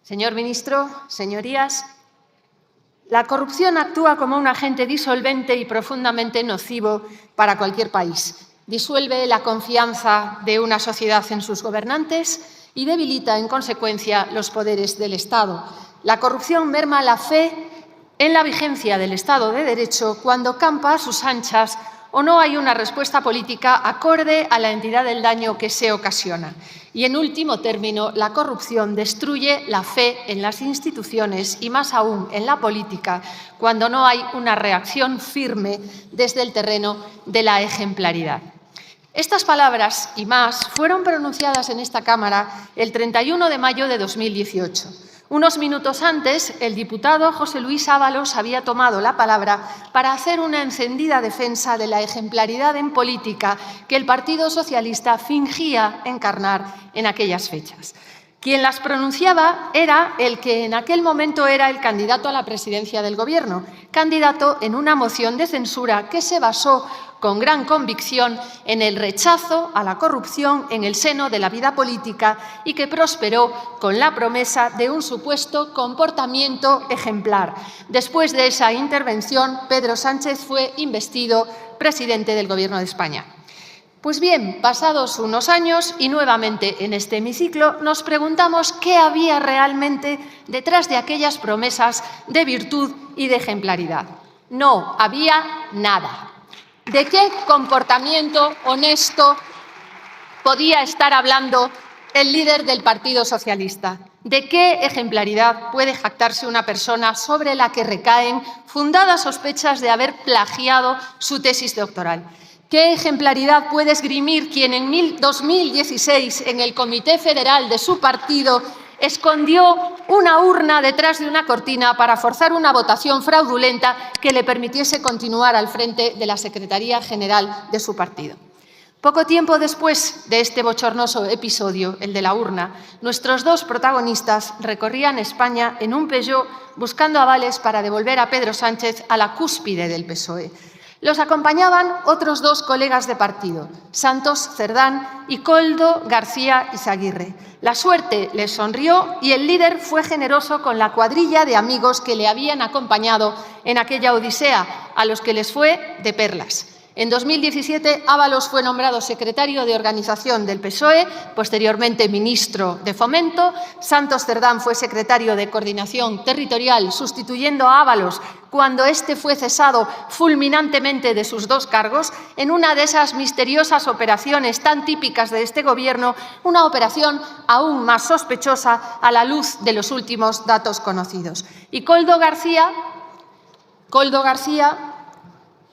Señor ministro, señorías, la corrupción actúa como un agente disolvente y profundamente nocivo para cualquier país. Disuelve la confianza de una sociedad en sus gobernantes y debilita, en consecuencia, los poderes del Estado. La corrupción merma la fe en la vigencia del Estado de Derecho cuando campa a sus anchas o no hay una respuesta política acorde a la entidad del daño que se ocasiona. Y, en último término, la corrupción destruye la fe en las instituciones y, más aún, en la política, cuando no hay una reacción firme desde el terreno de la ejemplaridad. Estas palabras y más fueron pronunciadas en esta Cámara el 31 de mayo de 2018. Unos minutos antes, el diputado José Luis Ábalos había tomado la palabra para hacer una encendida defensa de la ejemplaridad en política que el Partido Socialista fingía encarnar en aquellas fechas. Quien las pronunciaba era el que en aquel momento era el candidato a la presidencia del Gobierno, candidato en una moción de censura que se basó con gran convicción en el rechazo a la corrupción en el seno de la vida política y que prosperó con la promesa de un supuesto comportamiento ejemplar. Después de esa intervención, Pedro Sánchez fue investido presidente del Gobierno de España. Pues bien, pasados unos años y nuevamente en este hemiciclo, nos preguntamos qué había realmente detrás de aquellas promesas de virtud y de ejemplaridad. No había nada. ¿De qué comportamiento honesto podía estar hablando el líder del Partido Socialista? ¿De qué ejemplaridad puede jactarse una persona sobre la que recaen fundadas sospechas de haber plagiado su tesis doctoral? ¿Qué ejemplaridad puede esgrimir quien en 2016, en el Comité Federal de su partido, escondió una urna detrás de una cortina para forzar una votación fraudulenta que le permitiese continuar al frente de la Secretaría General de su partido? Poco tiempo después de este bochornoso episodio, el de la urna, nuestros dos protagonistas recorrían España en un Peugeot buscando avales para devolver a Pedro Sánchez a la cúspide del PSOE. Los acompañaban otros dos colegas de partido, Santos Cerdán y Koldo García Izaguirre. La suerte les sonrió y el líder fue generoso con la cuadrilla de amigos que le habían acompañado en aquella odisea, a los que les fue de perlas. En 2017, Ábalos fue nombrado secretario de Organización del PSOE, posteriormente ministro de Fomento. Santos Cerdán fue secretario de Coordinación Territorial, sustituyendo a Ábalos cuando éste fue cesado fulminantemente de sus dos cargos, en una de esas misteriosas operaciones tan típicas de este Gobierno, una operación aún más sospechosa a la luz de los últimos datos conocidos. Y Koldo García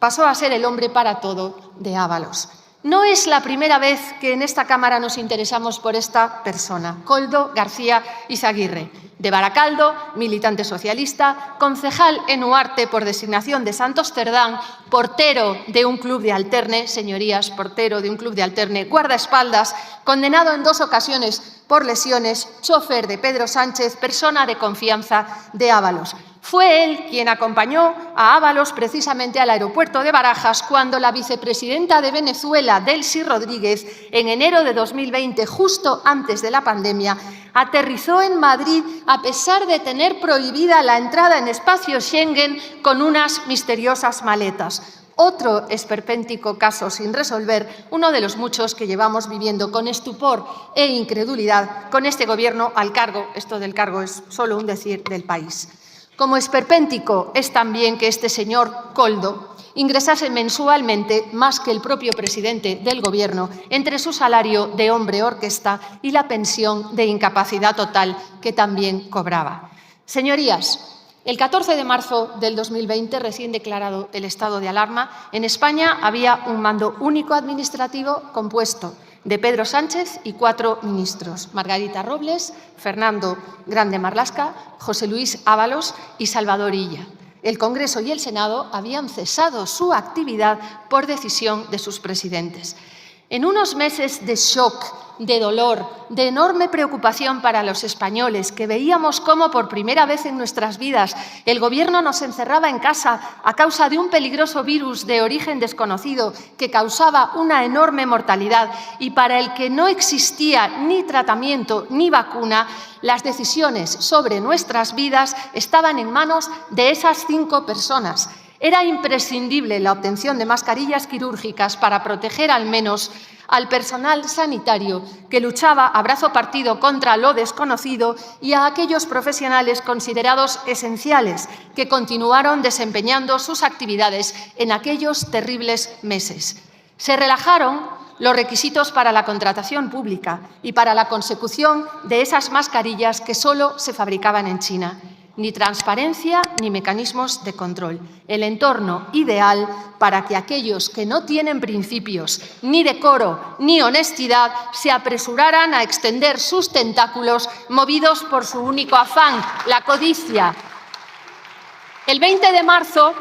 pasó a ser el hombre para todo de Ábalos. No es la primera vez que en esta Cámara nos interesamos por esta persona, Koldo García Izaguirre, de Baracaldo, militante socialista, concejal en Huarte por designación de Santos Cerdán, portero de un club de alterne, señorías, portero de un club de alterne, guardaespaldas, condenado en 2 ocasiones por lesiones, chofer de Pedro Sánchez, persona de confianza de Ábalos. Fue él quien acompañó a Ábalos precisamente al aeropuerto de Barajas cuando la vicepresidenta de Venezuela, Delcy Rodríguez, en enero de 2020, justo antes de la pandemia, aterrizó en Madrid a pesar de tener prohibida la entrada en espacio Schengen con unas misteriosas maletas. Otro esperpéntico caso sin resolver, uno de los muchos que llevamos viviendo con estupor e incredulidad con este Gobierno al cargo, esto del cargo es solo un decir, del país. Como esperpéntico es también que este señor Koldo ingresase mensualmente más que el propio presidente del Gobierno entre su salario de hombre orquesta y la pensión de incapacidad total que también cobraba. Señorías, el 14 de marzo del 2020, recién declarado el estado de alarma, en España había un mando único administrativo compuesto de Pedro Sánchez y 4 ministros, Margarita Robles, Fernando Grande Marlaska, José Luis Ábalos y Salvador Illa. El Congreso y el Senado habían cesado su actividad por decisión de sus presidentes. En unos meses de shock, de dolor, de enorme preocupación para los españoles, que veíamos cómo por primera vez en nuestras vidas el Gobierno nos encerraba en casa a causa de un peligroso virus de origen desconocido que causaba una enorme mortalidad y para el que no existía ni tratamiento ni vacuna, las decisiones sobre nuestras vidas estaban en manos de esas 5 personas. Era imprescindible la obtención de mascarillas quirúrgicas para proteger al menos al personal sanitario que luchaba a brazo partido contra lo desconocido y a aquellos profesionales considerados esenciales que continuaron desempeñando sus actividades en aquellos terribles meses. Se relajaron los requisitos para la contratación pública y para la consecución de esas mascarillas que solo se fabricaban en China. Ni transparencia ni mecanismos de control. El entorno ideal para que aquellos que no tienen principios, ni decoro, ni honestidad, se apresuraran a extender sus tentáculos movidos por su único afán, la codicia. El 20 de marzo,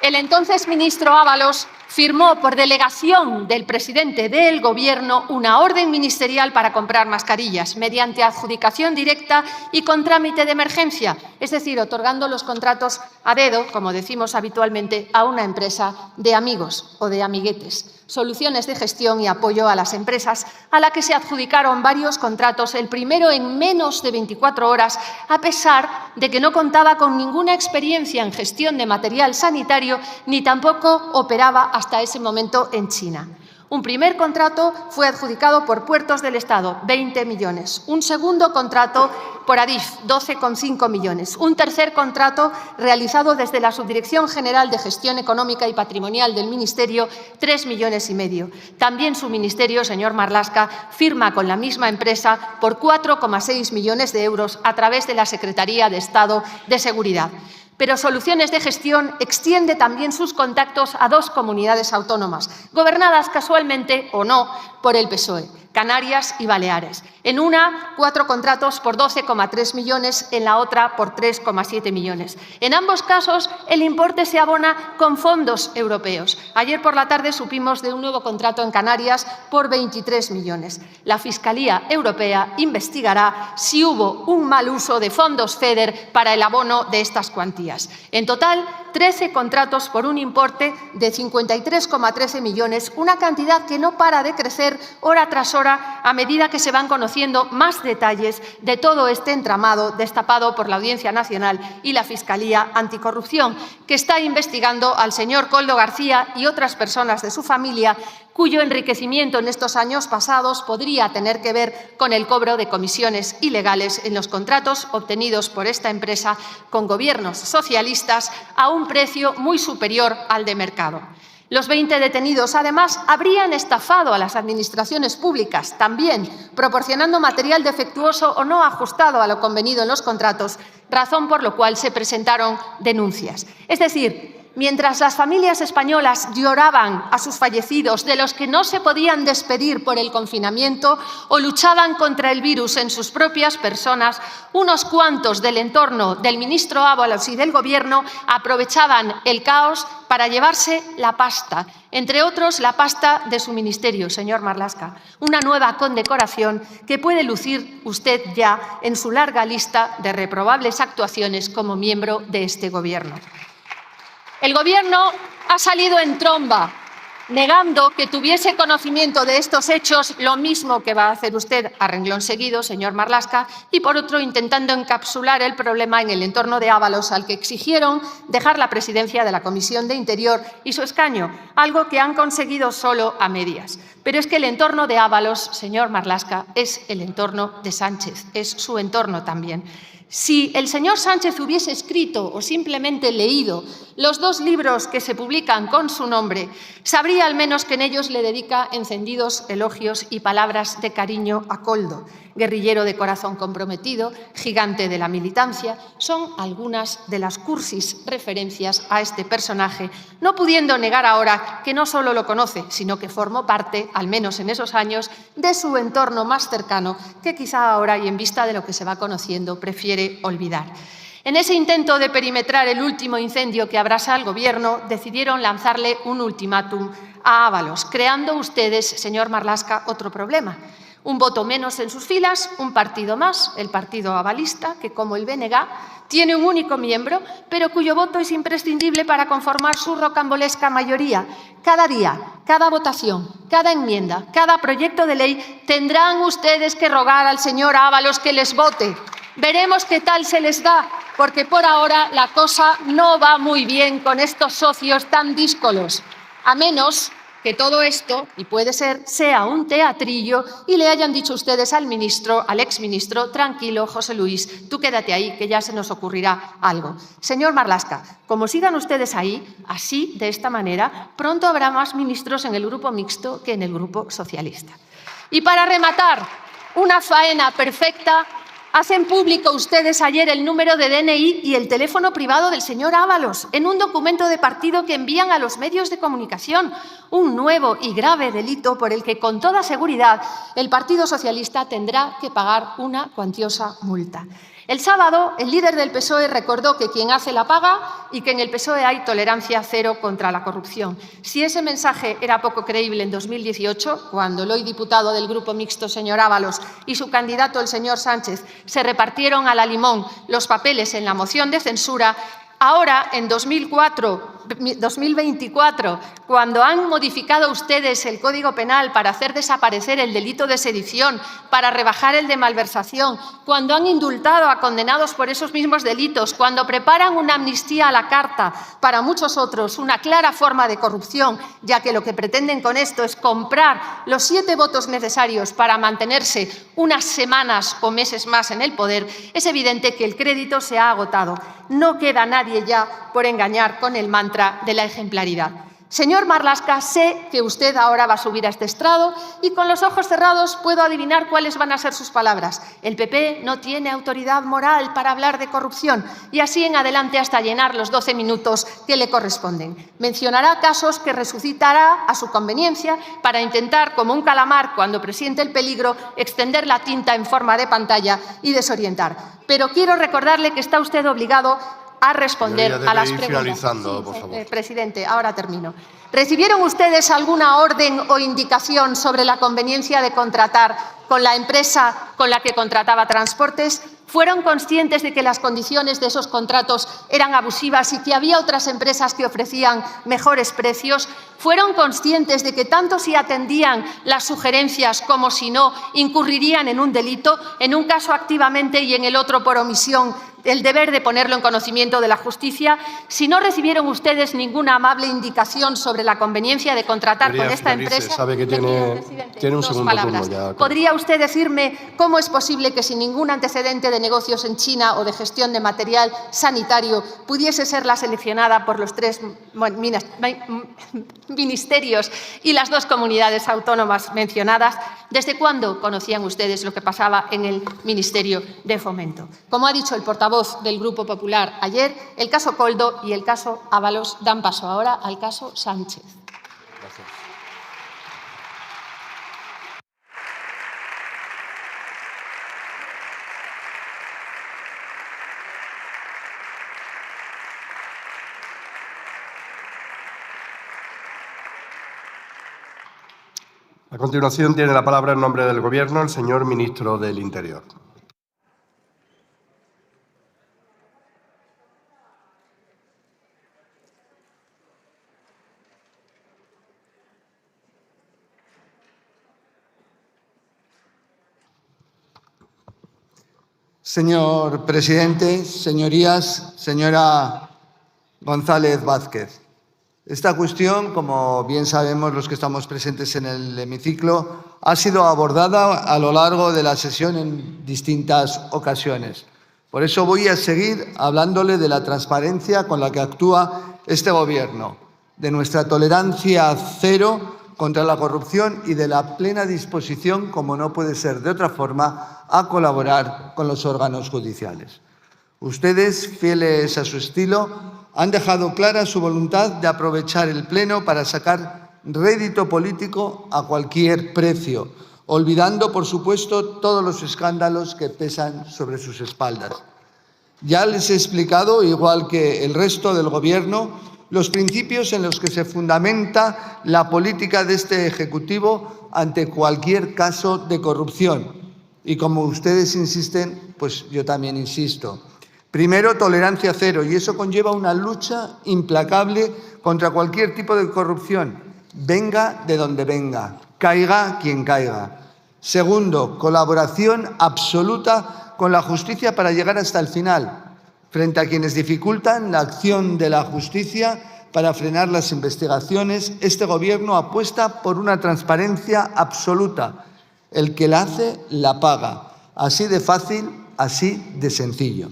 el entonces ministro Ábalos firmó por delegación del presidente del Gobierno una orden ministerial para comprar mascarillas mediante adjudicación directa y con trámite de emergencia, es decir, otorgando los contratos a dedo, como decimos habitualmente, a una empresa de amigos o de amiguetes. Soluciones de gestión y apoyo a las empresas, a la que se adjudicaron varios contratos, el primero en menos de 24 horas, a pesar de que no contaba con ninguna experiencia en gestión de material sanitario ni tampoco operaba hasta ese momento en China. Un primer contrato fue adjudicado por Puertos del Estado, 20 millones. Un segundo contrato por Adif, 12,5 millones. Un tercer contrato realizado desde la Subdirección General de Gestión Económica y Patrimonial del Ministerio, 3,5 millones. También su ministerio, señor Marlaska, firma con la misma empresa por 4,6 millones de euros a través de la Secretaría de Estado de Seguridad. Pero Soluciones de Gestión extiende también sus contactos a 2 comunidades autónomas, gobernadas casualmente o no por el PSOE, Canarias y Baleares. En una, 4 contratos por 12,3 millones, en la otra por 3,7 millones. En ambos casos, el importe se abona con fondos europeos. Ayer por la tarde supimos de un nuevo contrato en Canarias por 23 millones. La Fiscalía Europea investigará si hubo un mal uso de fondos FEDER para el abono de estas cuantías. En total, 13 contratos por un importe de 53,13 millones, una cantidad que no para de crecer hora tras hora a medida que se van conociendo más detalles de todo este entramado destapado por la Audiencia Nacional y la Fiscalía Anticorrupción, que está investigando al señor Koldo García y otras personas de su familia, cuyo enriquecimiento en estos años pasados podría tener que ver con el cobro de comisiones ilegales en los contratos obtenidos por esta empresa con gobiernos socialistas a un precio muy superior al de mercado. Los 20 detenidos, además, habrían estafado a las administraciones públicas, también proporcionando material defectuoso o no ajustado a lo convenido en los contratos, razón por la cual se presentaron denuncias. Es decir, mientras las familias españolas lloraban a sus fallecidos, de los que no se podían despedir por el confinamiento, o luchaban contra el virus en sus propias personas, unos cuantos del entorno del ministro Ábalos y del Gobierno aprovechaban el caos para llevarse la pasta, entre otros la pasta de su ministerio, señor Marlaska, una nueva condecoración que puede lucir usted ya en su larga lista de reprobables actuaciones como miembro de este Gobierno. El Gobierno ha salido en tromba, negando que tuviese conocimiento de estos hechos, lo mismo que va a hacer usted a renglón seguido, señor Marlaska, y por otro intentando encapsular el problema en el entorno de Ábalos, al que exigieron dejar la presidencia de la Comisión de Interior y su escaño, algo que han conseguido solo a medias. Pero es que el entorno de Ábalos, señor Marlaska, es el entorno de Sánchez, es su entorno también. Si el señor Sánchez hubiese escrito o simplemente leído los 2 libros que se publican con su nombre, sabría al menos que en ellos le dedica encendidos elogios y palabras de cariño a Koldo, guerrillero de corazón comprometido, gigante de la militancia. Son algunas de las cursis referencias a este personaje, no pudiendo negar ahora que no solo lo conoce, sino que formó parte, al menos en esos años, de su entorno más cercano, que quizá ahora y en vista de lo que se va conociendo prefiere olvidar. En ese intento de perimetrar el último incendio que abrasa al Gobierno, decidieron lanzarle un ultimátum a Ábalos, creando ustedes, señor Marlaska, otro problema. Un voto menos en sus filas, un partido más, el partido abalista, que como el BNG tiene un único miembro, pero cuyo voto es imprescindible para conformar su rocambolesca mayoría. Cada día, cada votación, cada enmienda, cada proyecto de ley tendrán ustedes que rogar al señor Ábalos que les vote. Veremos qué tal se les da, porque por ahora la cosa no va muy bien con estos socios tan díscolos, a menos que todo esto, y puede ser, sea un teatrillo y le hayan dicho ustedes al ministro, al exministro, tranquilo, José Luis, tú quédate ahí, que ya se nos ocurrirá algo. Señor Marlaska, como sigan ustedes ahí, así, de esta manera, pronto habrá más ministros en el grupo mixto que en el grupo socialista. Y para rematar, una faena perfecta, hacen público ustedes ayer el número de DNI y el teléfono privado del señor Ábalos en un documento de partido que envían a los medios de comunicación, un nuevo y grave delito por el que, con toda seguridad, el Partido Socialista tendrá que pagar una cuantiosa multa. El sábado, el líder del PSOE recordó que quien hace la paga y que en el PSOE hay tolerancia cero contra la corrupción. Si ese mensaje era poco creíble en 2018, cuando el hoy diputado del Grupo Mixto, señor Ábalos, y su candidato, el señor Sánchez, se repartieron a la limón los papeles en la moción de censura, ahora, en 2024, cuando han modificado ustedes el Código Penal para hacer desaparecer el delito de sedición, para rebajar el de malversación, cuando han indultado a condenados por esos mismos delitos, cuando preparan una amnistía a la carta para muchos otros, una clara forma de corrupción, ya que lo que pretenden con esto es comprar los 7 votos necesarios para mantenerse unas semanas o meses más en el poder, es evidente que el crédito se ha agotado. No queda nadie ya por engañar con el mantra de la ejemplaridad. Señor Marlaska, sé que usted ahora va a subir a este estrado y con los ojos cerrados puedo adivinar cuáles van a ser sus palabras. El PP no tiene autoridad moral para hablar de corrupción y así en adelante hasta llenar los 12 minutos que le corresponden. Mencionará casos que resucitará a su conveniencia para intentar, como un calamar cuando presiente el peligro, extender la tinta en forma de pantalla y desorientar. Pero quiero recordarle que está usted obligado a responder a las preguntas. Por favor. Presidente, ahora termino. ¿Recibieron ustedes alguna orden o indicación sobre la conveniencia de contratar con la empresa con la que contrataba transportes? ¿Fueron conscientes de que las condiciones de esos contratos eran abusivas y que había otras empresas que ofrecían mejores precios? ¿Fueron conscientes de que tanto si atendían las sugerencias como si no, incurrirían en un delito, en un caso activamente y en el otro por omisión, el deber de ponerlo en conocimiento de la justicia? Si no recibieron ustedes ninguna amable indicación sobre la conveniencia de contratar con esta empresa, sabe que tiene un segundo turno ya. ¿Podría usted decirme cómo es posible que sin ningún antecedente de negocios en China o de gestión de material sanitario pudiese ser la seleccionada por los 3 ministerios y las 2 comunidades autónomas mencionadas? ¿Desde cuándo conocían ustedes lo que pasaba en el Ministerio de Fomento? Como ha dicho el portavoz del Grupo Popular ayer, el caso Koldo y el caso Ábalos dan paso ahora al caso Sánchez. Gracias. A continuación tiene la palabra en nombre del Gobierno el señor ministro del Interior. Señor presidente, señorías, señora González Vázquez, esta cuestión, como bien sabemos los que estamos presentes en el hemiciclo, ha sido abordada a lo largo de la sesión en distintas ocasiones. Por eso voy a seguir hablándole de la transparencia con la que actúa este Gobierno, de nuestra tolerancia cero contra la corrupción y de la plena disposición, como no puede ser de otra forma, a colaborar con los órganos judiciales. Ustedes, fieles a su estilo, han dejado clara su voluntad de aprovechar el Pleno para sacar rédito político a cualquier precio, olvidando, por supuesto, todos los escándalos que pesan sobre sus espaldas. Ya les he explicado, igual que el resto del Gobierno, los principios en los que se fundamenta la política de este Ejecutivo ante cualquier caso de corrupción. Y como ustedes insisten, pues yo también insisto. Primero, tolerancia cero, y eso conlleva una lucha implacable contra cualquier tipo de corrupción, venga de donde venga, caiga quien caiga. Segundo, colaboración absoluta con la justicia para llegar hasta el final, frente a quienes dificultan la acción de la justicia para frenar las investigaciones. Este Gobierno apuesta por una transparencia absoluta. El que la hace, la paga. Así de fácil, así de sencillo.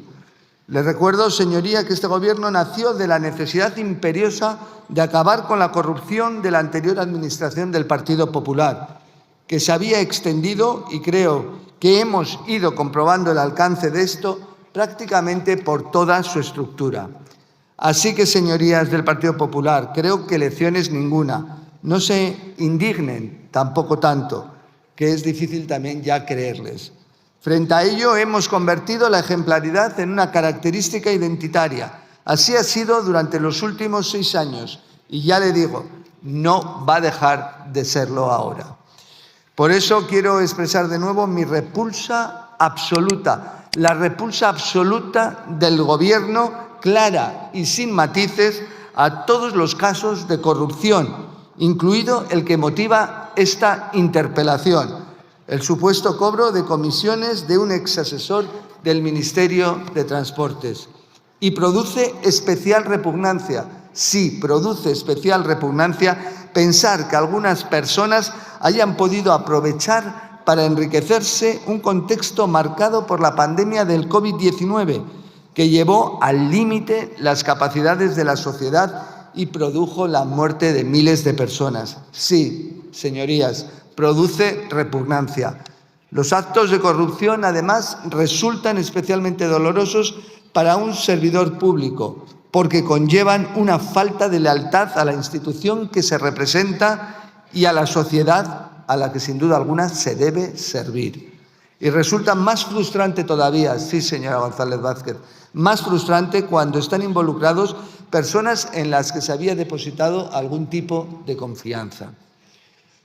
Les recuerdo, señoría, que este Gobierno nació de la necesidad imperiosa de acabar con la corrupción de la anterior administración del Partido Popular, que se había extendido, y creo que hemos ido comprobando el alcance de esto prácticamente por toda su estructura. Así que, señorías del Partido Popular, creo que lecciones ninguna. No se indignen tampoco tanto, que es difícil también ya creerles. Frente a ello, hemos convertido la ejemplaridad en una característica identitaria. Así ha sido durante los últimos 6 años y ya le digo, no va a dejar de serlo ahora. Por eso quiero expresar de nuevo mi repulsa absoluta, la repulsa absoluta del Gobierno, clara y sin matices, a todos los casos de corrupción, incluido el que motiva esta interpelación, el supuesto cobro de comisiones de un exasesor del Ministerio de Transportes. Y produce especial repugnancia, sí, produce especial repugnancia pensar que algunas personas hayan podido aprovechar para enriquecerse un contexto marcado por la pandemia del COVID-19, que llevó al límite las capacidades de la sociedad y produjo la muerte de miles de personas. Sí, señorías, produce repugnancia. Los actos de corrupción, además, resultan especialmente dolorosos para un servidor público, porque conllevan una falta de lealtad a la institución que se representa y a la sociedad a la que, sin duda alguna, se debe servir. Y resulta más frustrante todavía, sí, señora González Vázquez, más frustrante cuando están involucrados personas en las que se había depositado algún tipo de confianza.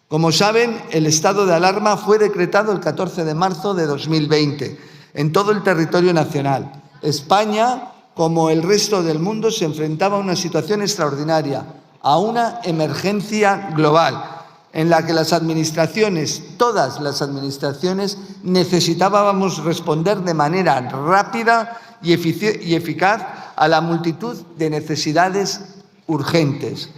Como saben, el estado de alarma fue decretado el 14 de marzo de 2020 en todo el territorio nacional. España, como el resto del mundo, se enfrentaba a una situación extraordinaria, a una emergencia global, en la que las administraciones, todas las administraciones, necesitábamos responder de manera rápida y eficaz a la multitud de necesidades urgentes.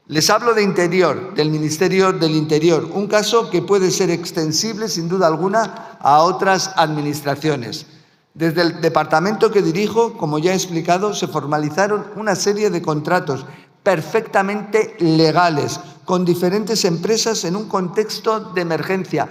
Les hablo de Interior, del Ministerio del Interior, un caso que puede ser extensible, sin duda alguna, a otras administraciones. Desde el departamento que dirijo, como ya he explicado, se formalizaron una serie de contratos perfectamente legales con diferentes empresas en un contexto de emergencia,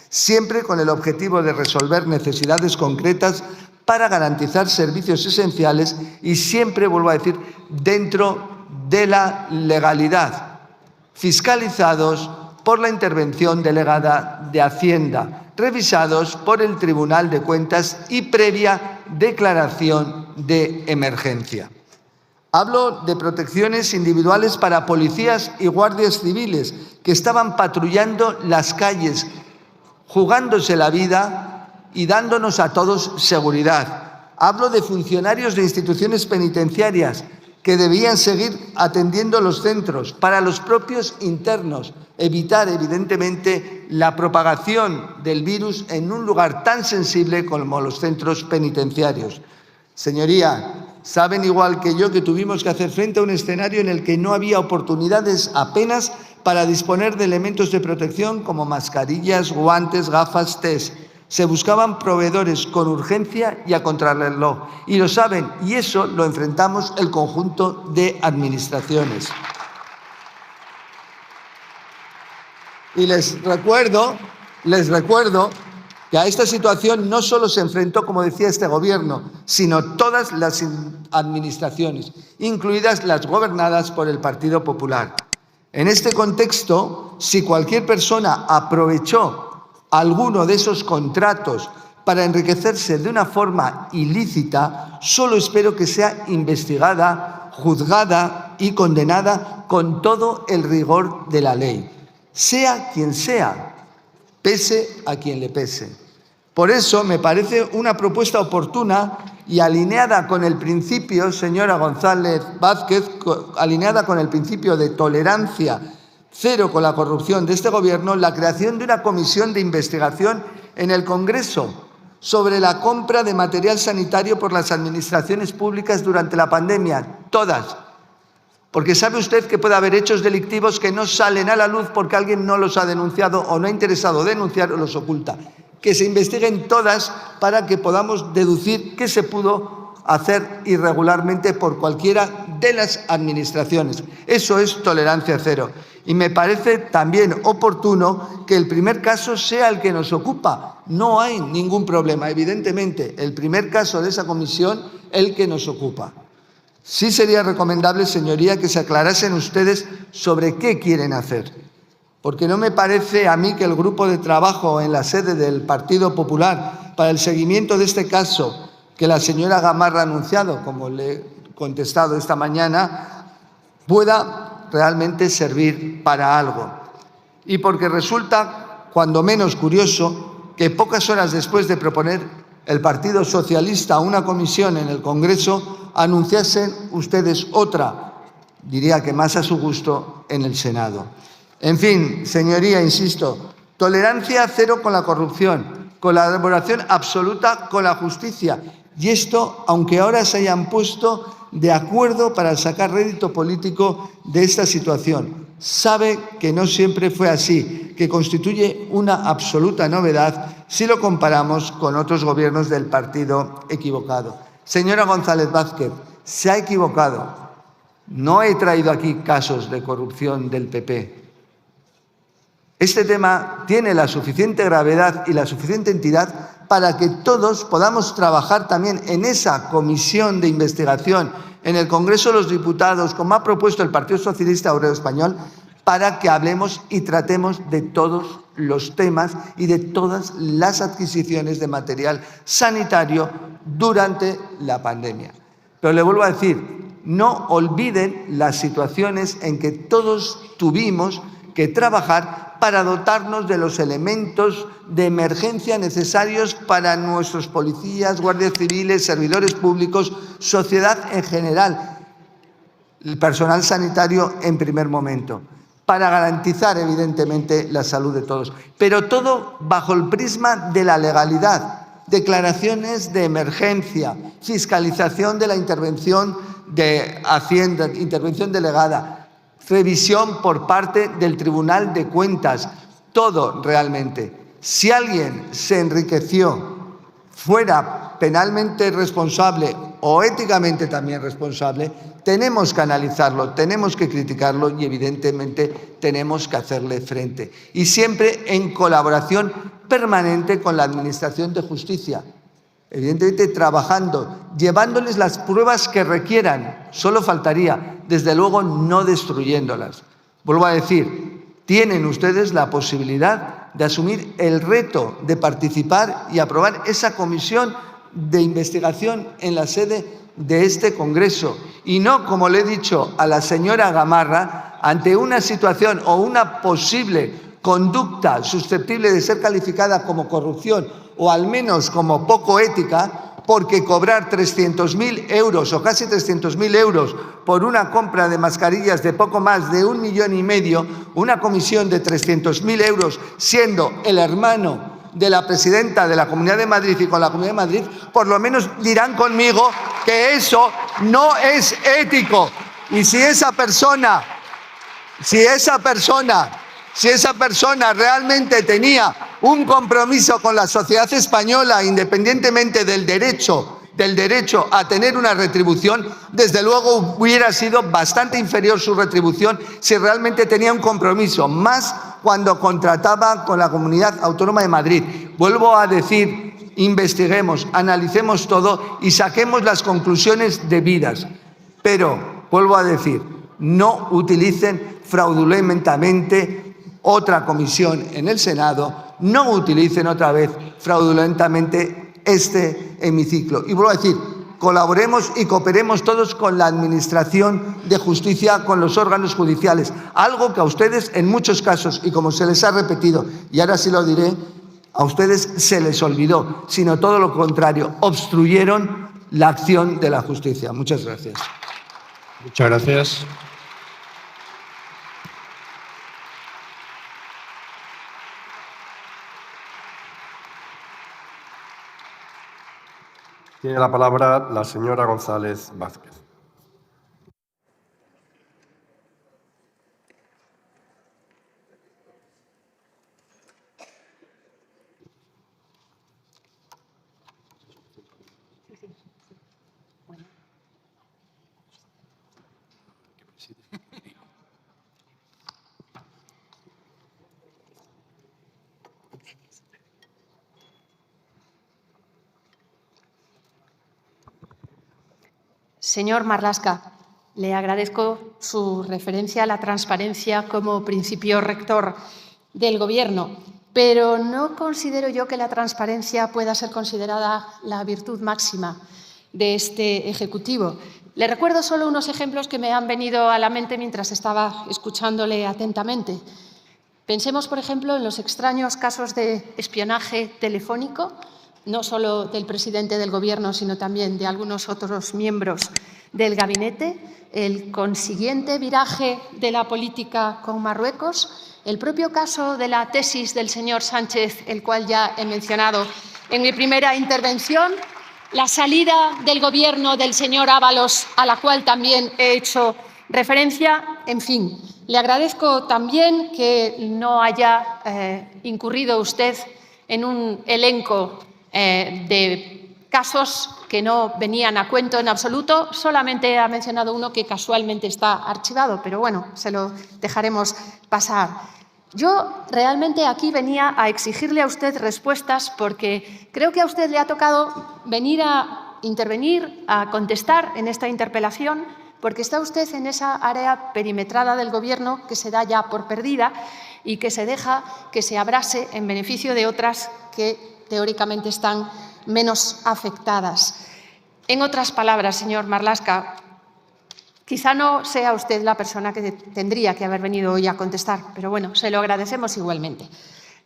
siempre con el objetivo de resolver necesidades concretas para garantizar servicios esenciales y siempre, vuelvo a decir, dentro de la legalidad, fiscalizados por la intervención delegada de Hacienda, revisados por el Tribunal de Cuentas y previa declaración de emergencia. Hablo de protecciones individuales para policías y guardias civiles que estaban patrullando las calles, jugándose la vida y dándonos a todos seguridad. Hablo de funcionarios de instituciones penitenciarias que debían seguir atendiendo los centros para los propios internos, evitar evidentemente la propagación del virus en un lugar tan sensible como los centros penitenciarios. Señoría, saben igual que yo que tuvimos que hacer frente a un escenario en el que no había oportunidades apenas para disponer de elementos de protección como mascarillas, guantes, gafas, test. Se buscaban proveedores con urgencia y a contrarreloj. Y lo saben, y eso lo enfrentamos el conjunto de administraciones. Y les recuerdo que a esta situación no solo se enfrentó, como decía este Gobierno, sino todas las administraciones, incluidas las gobernadas por el Partido Popular. En este contexto, si cualquier persona aprovechó alguno de esos contratos para enriquecerse de una forma ilícita, solo espero que sea investigada, juzgada y condenada con todo el rigor de la ley, sea quien sea, pese a quien le pese. Por eso me parece una propuesta oportuna y alineada con el principio, señora González Vázquez, alineada con el principio de tolerancia cero con la corrupción de este Gobierno, la creación de una comisión de investigación en el Congreso sobre la compra de material sanitario por las administraciones públicas durante la pandemia, todas. Porque sabe usted que puede haber hechos delictivos que no salen a la luz porque alguien no los ha denunciado o no ha interesado denunciar o los oculta. Que se investiguen todas para que podamos deducir qué se pudo hacer irregularmente por cualquiera de las administraciones. Eso es tolerancia cero. Y me parece también oportuno que el primer caso sea el que nos ocupa. No hay ningún problema, evidentemente, el primer caso de esa comisión, el que nos ocupa. Sí sería recomendable, señoría, que se aclarasen ustedes sobre qué quieren hacer. Porque no me parece a mí que el grupo de trabajo en la sede del Partido Popular para el seguimiento de este caso que la señora Gamarra ha anunciado, como le he contestado esta mañana, pueda realmente servir para algo. Y porque resulta, cuando menos curioso, que pocas horas después de proponer el Partido Socialista una comisión en el Congreso, anunciasen ustedes otra, diría que más a su gusto, en el Senado. En fin, señoría, insisto, tolerancia cero con la corrupción, colaboración absoluta con la justicia. Y esto, aunque ahora se hayan puesto de acuerdo para sacar rédito político de esta situación. Sabe que no siempre fue así, que constituye una absoluta novedad si lo comparamos con otros gobiernos del partido equivocado. Señora González Vázquez, se ha equivocado. No he traído aquí casos de corrupción del PP. Este tema tiene la suficiente gravedad y la suficiente entidad para que todos podamos trabajar también en esa comisión de investigación en el Congreso de los Diputados, como ha propuesto el Partido Socialista Obrero Español, para que hablemos y tratemos de todos los temas y de todas las adquisiciones de material sanitario durante la pandemia. Pero le vuelvo a decir, no olviden las situaciones en que todos tuvimos que trabajar para dotarnos de los elementos de emergencia necesarios para nuestros policías, guardias civiles, servidores públicos, sociedad en general, el personal sanitario en primer momento, para garantizar evidentemente la salud de todos. Pero todo bajo el prisma de la legalidad, declaraciones de emergencia, fiscalización de la intervención de Hacienda, intervención delegada, revisión por parte del Tribunal de Cuentas, todo realmente. Si alguien se enriqueció, fuera penalmente responsable o éticamente también responsable, tenemos que analizarlo, tenemos que criticarlo y evidentemente tenemos que hacerle frente. Y siempre en colaboración permanente con la Administración de Justicia. Evidentemente trabajando, llevándoles las pruebas que requieran, solo faltaría, desde luego no destruyéndolas. Vuelvo a decir, tienen ustedes la posibilidad de asumir el reto de participar y aprobar esa comisión de investigación en la sede de este Congreso y no, como le he dicho a la señora Gamarra, ante una situación o una posible conducta susceptible de ser calificada como corrupción o al menos como poco ética, porque cobrar 300.000 euros o casi 300.000 euros por una compra de mascarillas de poco más de 1,5 millones, una comisión de 300.000 euros siendo el hermano de la presidenta de la Comunidad de Madrid y con la Comunidad de Madrid, por lo menos dirán conmigo que eso no es ético. Y si esa persona realmente tenía un compromiso con la sociedad española, independientemente del derecho a tener una retribución, desde luego hubiera sido bastante inferior su retribución si realmente tenía un compromiso, más cuando contrataba con la Comunidad Autónoma de Madrid. Vuelvo a decir, investiguemos, analicemos todo y saquemos las conclusiones debidas. Pero, vuelvo a decir, no utilicen fraudulentamente otra comisión en el Senado no utilicen otra vez fraudulentamente este hemiciclo. Y vuelvo a decir, colaboremos y cooperemos todos con la Administración de Justicia, con los órganos judiciales, algo que a ustedes en muchos casos, y como se les ha repetido, y ahora sí lo diré, a ustedes se les olvidó, sino todo lo contrario, obstruyeron la acción de la justicia. Muchas gracias. Muchas gracias. Tiene la palabra la señora González Vázquez. Señor Marlaska, le agradezco su referencia a la transparencia como principio rector del Gobierno, pero no considero yo que la transparencia pueda ser considerada la virtud máxima de este Ejecutivo. Le recuerdo solo unos ejemplos que me han venido a la mente mientras estaba escuchándole atentamente. Pensemos, por ejemplo, en los extraños casos de espionaje telefónico, no solo del presidente del Gobierno, sino también de algunos otros miembros del gabinete, el consiguiente viraje de la política con Marruecos, el propio caso de la tesis del señor Sánchez, el cual ya he mencionado en mi primera intervención, la salida del Gobierno del señor Ábalos, a la cual también he hecho referencia. En fin, le agradezco también que no haya incurrido usted en un elenco de casos que no venían a cuento en absoluto. Solamente ha mencionado uno que casualmente está archivado, pero bueno, se lo dejaremos pasar. Yo realmente aquí venía a exigirle a usted respuestas porque creo que a usted le ha tocado venir a intervenir, a contestar en esta interpelación, porque está usted en esa área perimetrada del Gobierno que se da ya por perdida y que se deja que se abrase en beneficio de otras que teóricamente están menos afectadas. En otras palabras, señor Marlaska, quizá no sea usted la persona que tendría que haber venido hoy a contestar, pero bueno, se lo agradecemos igualmente.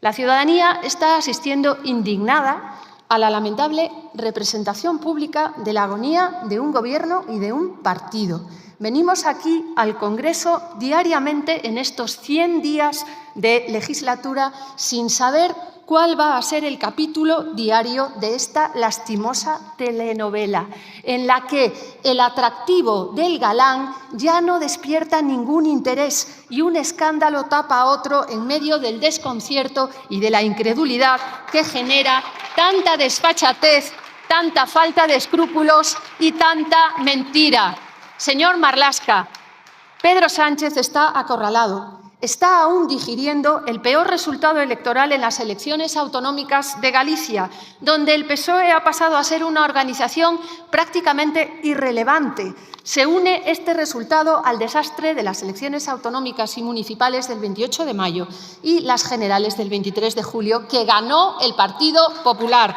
La ciudadanía está asistiendo indignada a la lamentable representación pública de la agonía de un Gobierno y de un partido. Venimos aquí al Congreso diariamente en estos 100 días de legislatura sin saber cuál va a ser el capítulo diario de esta lastimosa telenovela, en la que el atractivo del galán ya no despierta ningún interés y un escándalo tapa a otro en medio del desconcierto y de la incredulidad que genera tanta desfachatez, tanta falta de escrúpulos y tanta mentira. Señor Marlaska, Pedro Sánchez está acorralado. Está aún digiriendo el peor resultado electoral en las elecciones autonómicas de Galicia, donde el PSOE ha pasado a ser una organización prácticamente irrelevante. Se une este resultado al desastre de las elecciones autonómicas y municipales del 28 de mayo y las generales del 23 de julio, que ganó el Partido Popular.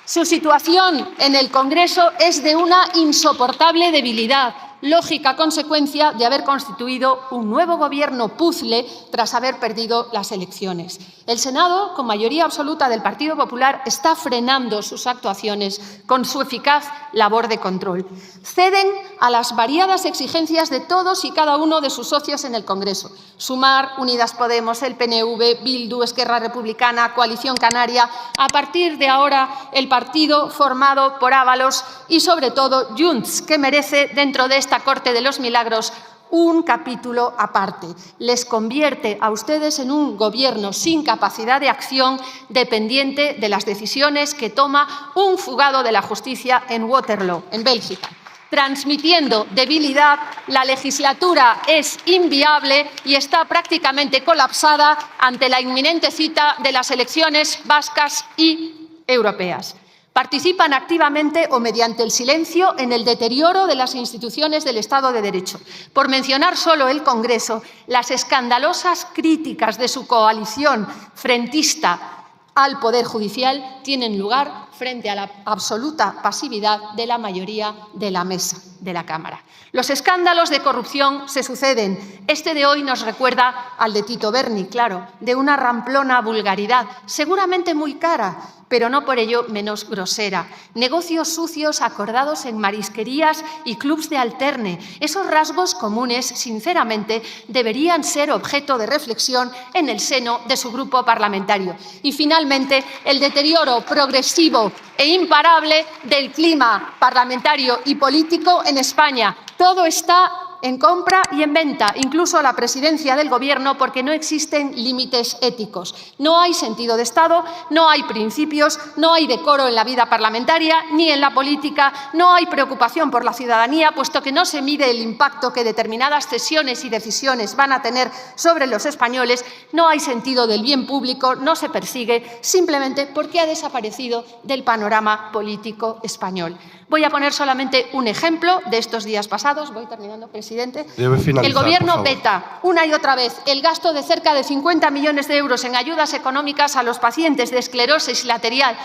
Su situación en el Congreso es de una insoportable debilidad, lógica consecuencia de haber constituido un nuevo Gobierno puzzle tras haber perdido las elecciones. El Senado, con mayoría absoluta del Partido Popular, está frenando sus actuaciones con su eficaz labor de control. Ceden a las variadas exigencias de todos y cada uno de sus socios en el Congreso. Sumar, Unidas Podemos, el PNV, Bildu, Esquerra Republicana, Coalición Canaria, a partir de ahora el partido formado por Ábalos y, sobre todo, Junts, que merece, dentro de esta Corte de los Milagros, un capítulo aparte. Les convierte a ustedes en un Gobierno sin capacidad de acción, dependiente de las decisiones que toma un fugado de la justicia en Waterloo, en Bélgica. Transmitiendo debilidad, la legislatura es inviable y está prácticamente colapsada ante la inminente cita de las elecciones vascas y europeas. Participan activamente o mediante el silencio en el deterioro de las instituciones del Estado de Derecho. Por mencionar solo el Congreso, las escandalosas críticas de su coalición frentista al Poder Judicial tienen lugar frente a la absoluta pasividad de la mayoría de la mesa de la Cámara. Los escándalos de corrupción se suceden. Este de hoy nos recuerda al de Tito Berni, claro, de una ramplona vulgaridad, seguramente muy cara, pero no por ello menos grosera. Negocios sucios acordados en marisquerías y clubs de alterne. Esos rasgos comunes, sinceramente, deberían ser objeto de reflexión en el seno de su grupo parlamentario. Y, finalmente, el deterioro progresivo e imparable del clima parlamentario y político en España. Todo está en compra y en venta, incluso la presidencia del Gobierno, porque no existen límites éticos. No hay sentido de Estado, no hay principios, no hay decoro en la vida parlamentaria ni en la política, no hay preocupación por la ciudadanía, puesto que no se mide el impacto que determinadas cesiones y decisiones van a tener sobre los españoles, no hay sentido del bien público, no se persigue, simplemente porque ha desaparecido del panorama político español. Voy a poner solamente un ejemplo de estos días pasados. Voy terminando, presidente. Debe finalizar, el Gobierno por favor. veta una y otra vez el gasto de cerca de 50 millones de euros en ayudas económicas a los pacientes de esclerosis lateral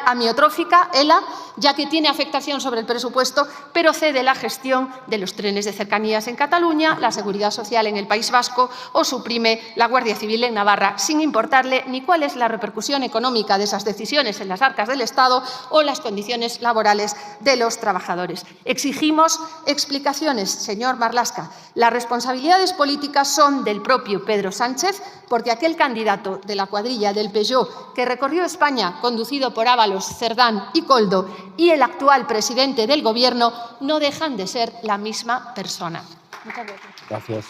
amiotrófica, ELA, ya que tiene afectación sobre el presupuesto, pero cede la gestión de los trenes de cercanías en Cataluña, la Seguridad Social en el País Vasco o suprime la Guardia Civil en Navarra, sin importarle ni cuál es la repercusión económica de esas decisiones en las arcas del Estado o las condiciones laborales de los trabajadores. Exigimos explicaciones, señor Marlaska. Las responsabilidades políticas son del propio Pedro Sánchez, porque aquel candidato de la cuadrilla del Peugeot que recorrió España, conducido por Ábalos, Cerdán y Koldo, y el actual presidente del Gobierno no dejan de ser la misma persona. Muchas gracias. Gracias.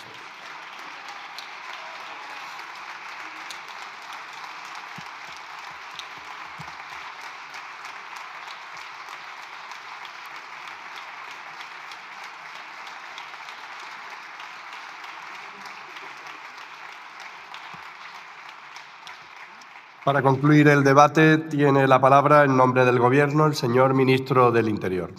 Para concluir el debate, tiene la palabra en nombre del Gobierno el señor ministro del Interior.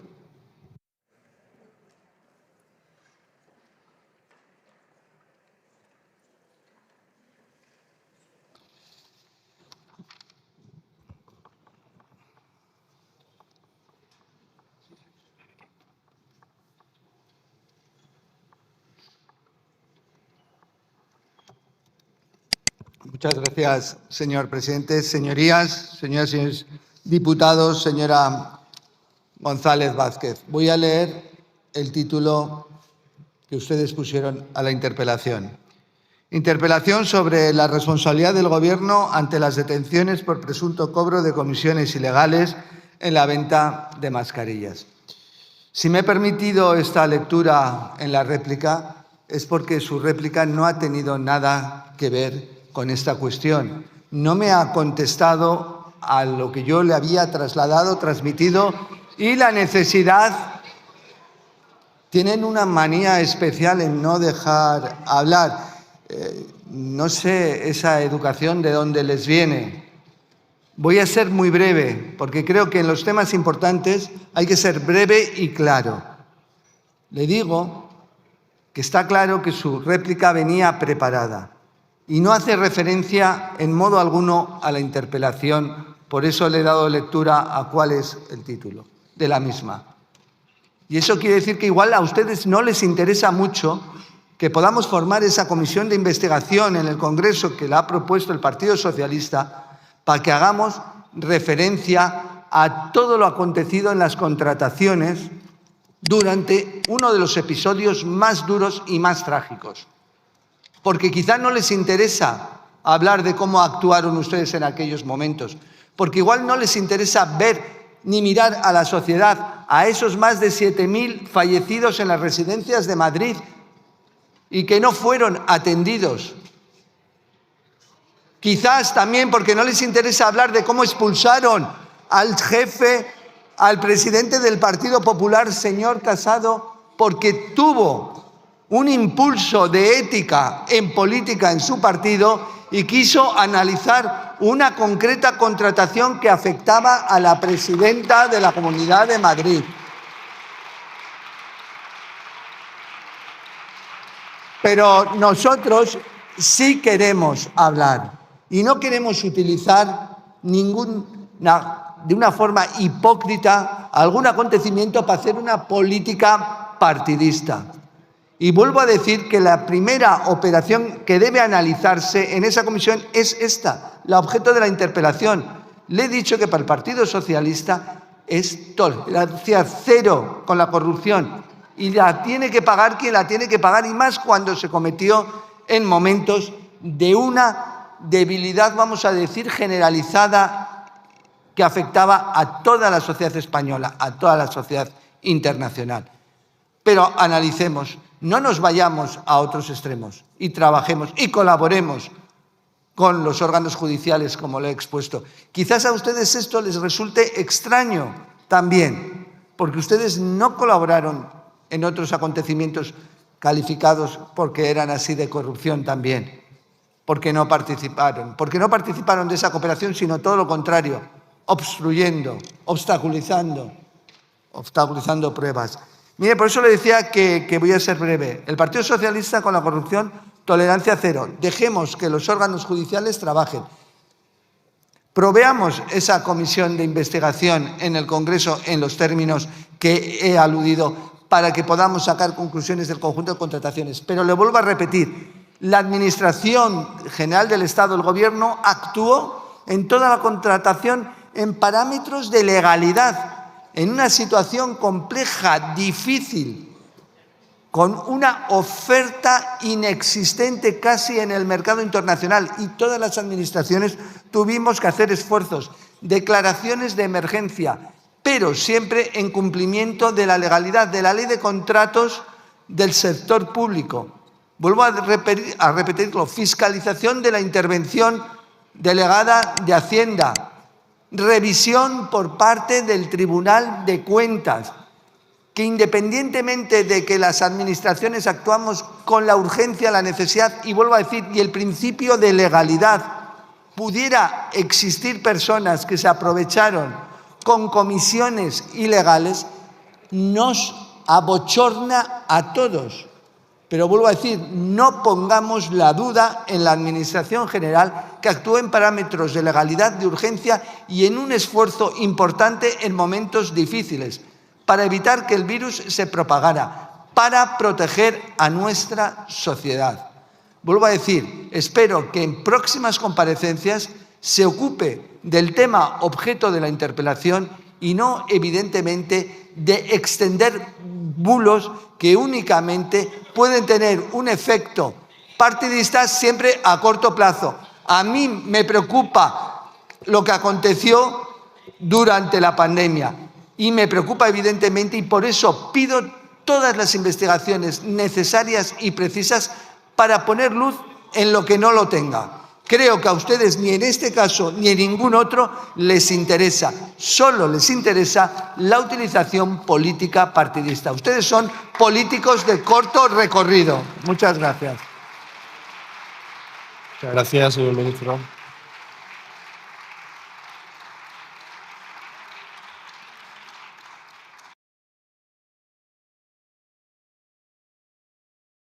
Muchas gracias, señor presidente. Señorías, señoras y señores diputados, señora González Vázquez, voy a leer el título que ustedes pusieron a la interpelación. Interpelación sobre la responsabilidad del Gobierno ante las detenciones por presunto cobro de comisiones ilegales en la venta de mascarillas. Si me he permitido esta lectura en la réplica, es porque su réplica no ha tenido nada que ver con esta cuestión. No me ha contestado a lo que yo le había transmitido, y la necesidad. Tienen una manía especial en no dejar hablar. No sé esa educación de dónde les viene. Voy a ser muy breve, porque creo que en los temas importantes hay que ser breve y claro. Le digo que está claro que su réplica venía preparada y no hace referencia en modo alguno a la interpelación, por eso le he dado lectura a cuál es el título de la misma. Y eso quiere decir que igual a ustedes no les interesa mucho que podamos formar esa comisión de investigación en el Congreso que la ha propuesto el Partido Socialista para que hagamos referencia a todo lo acontecido en las contrataciones durante uno de los episodios más duros y más trágicos. Porque quizá no les interesa hablar de cómo actuaron ustedes en aquellos momentos, porque igual no les interesa ver ni mirar a la sociedad, a esos más de 7.000 fallecidos en las residencias de Madrid y que no fueron atendidos. Quizás también porque no les interesa hablar de cómo expulsaron al jefe, al presidente del Partido Popular, señor Casado, porque tuvo un impulso de ética en política en su partido y quiso analizar una concreta contratación que afectaba a la presidenta de la Comunidad de Madrid. Pero nosotros sí queremos hablar y no queremos utilizar de una forma hipócrita algún acontecimiento para hacer una política partidista. Y vuelvo a decir que la primera operación que debe analizarse en esa comisión es esta, la objeto de la interpelación. Le he dicho que para el Partido Socialista es tolerancia cero con la corrupción y la tiene que pagar quien la tiene que pagar, y más cuando se cometió en momentos de una debilidad, vamos a decir, generalizada que afectaba a toda la sociedad española, a toda la sociedad internacional. Pero analicemos, no nos vayamos a otros extremos y trabajemos y colaboremos con los órganos judiciales, como lo he expuesto. Quizás a ustedes esto les resulte extraño también, porque ustedes no colaboraron en otros acontecimientos calificados porque eran así de corrupción también, porque no participaron de esa cooperación, sino todo lo contrario, obstruyendo, obstaculizando pruebas. Mire, por eso le decía que voy a ser breve. El Partido Socialista con la corrupción, tolerancia cero. Dejemos que los órganos judiciales trabajen. Proveamos esa comisión de investigación en el Congreso en los términos que he aludido para que podamos sacar conclusiones del conjunto de contrataciones. Pero le vuelvo a repetir, la Administración General del Estado, el Gobierno, actuó en toda la contratación en parámetros de legalidad, en una situación compleja, difícil, con una oferta inexistente casi en el mercado internacional, y todas las administraciones tuvimos que hacer esfuerzos, declaraciones de emergencia, pero siempre en cumplimiento de la legalidad, de la ley de contratos del sector público. Vuelvo a repetirlo, fiscalización de la intervención delegada de Hacienda, revisión por parte del Tribunal de Cuentas, que independientemente de que las administraciones actuamos con la urgencia, la necesidad y, vuelvo a decir, y el principio de legalidad, pudiera existir personas que se aprovecharon con comisiones ilegales, nos abochorna a todos. Pero vuelvo a decir, no pongamos la duda en la Administración General, que actuó en parámetros de legalidad, de urgencia y en un esfuerzo importante en momentos difíciles, para evitar que el virus se propagara, para proteger a nuestra sociedad. Vuelvo a decir, espero que en próximas comparecencias se ocupe del tema objeto de la interpelación y no, evidentemente, de extender bulos que únicamente pueden tener un efecto partidista siempre a corto plazo. A mí me preocupa lo que aconteció durante la pandemia y me preocupa evidentemente, y por eso pido todas las investigaciones necesarias y precisas para poner luz en lo que no lo tenga. Creo que a ustedes ni en este caso ni en ningún otro les interesa. Solo les interesa la utilización política partidista. Ustedes son políticos de corto recorrido. Muchas gracias. Muchas gracias, señor ministro.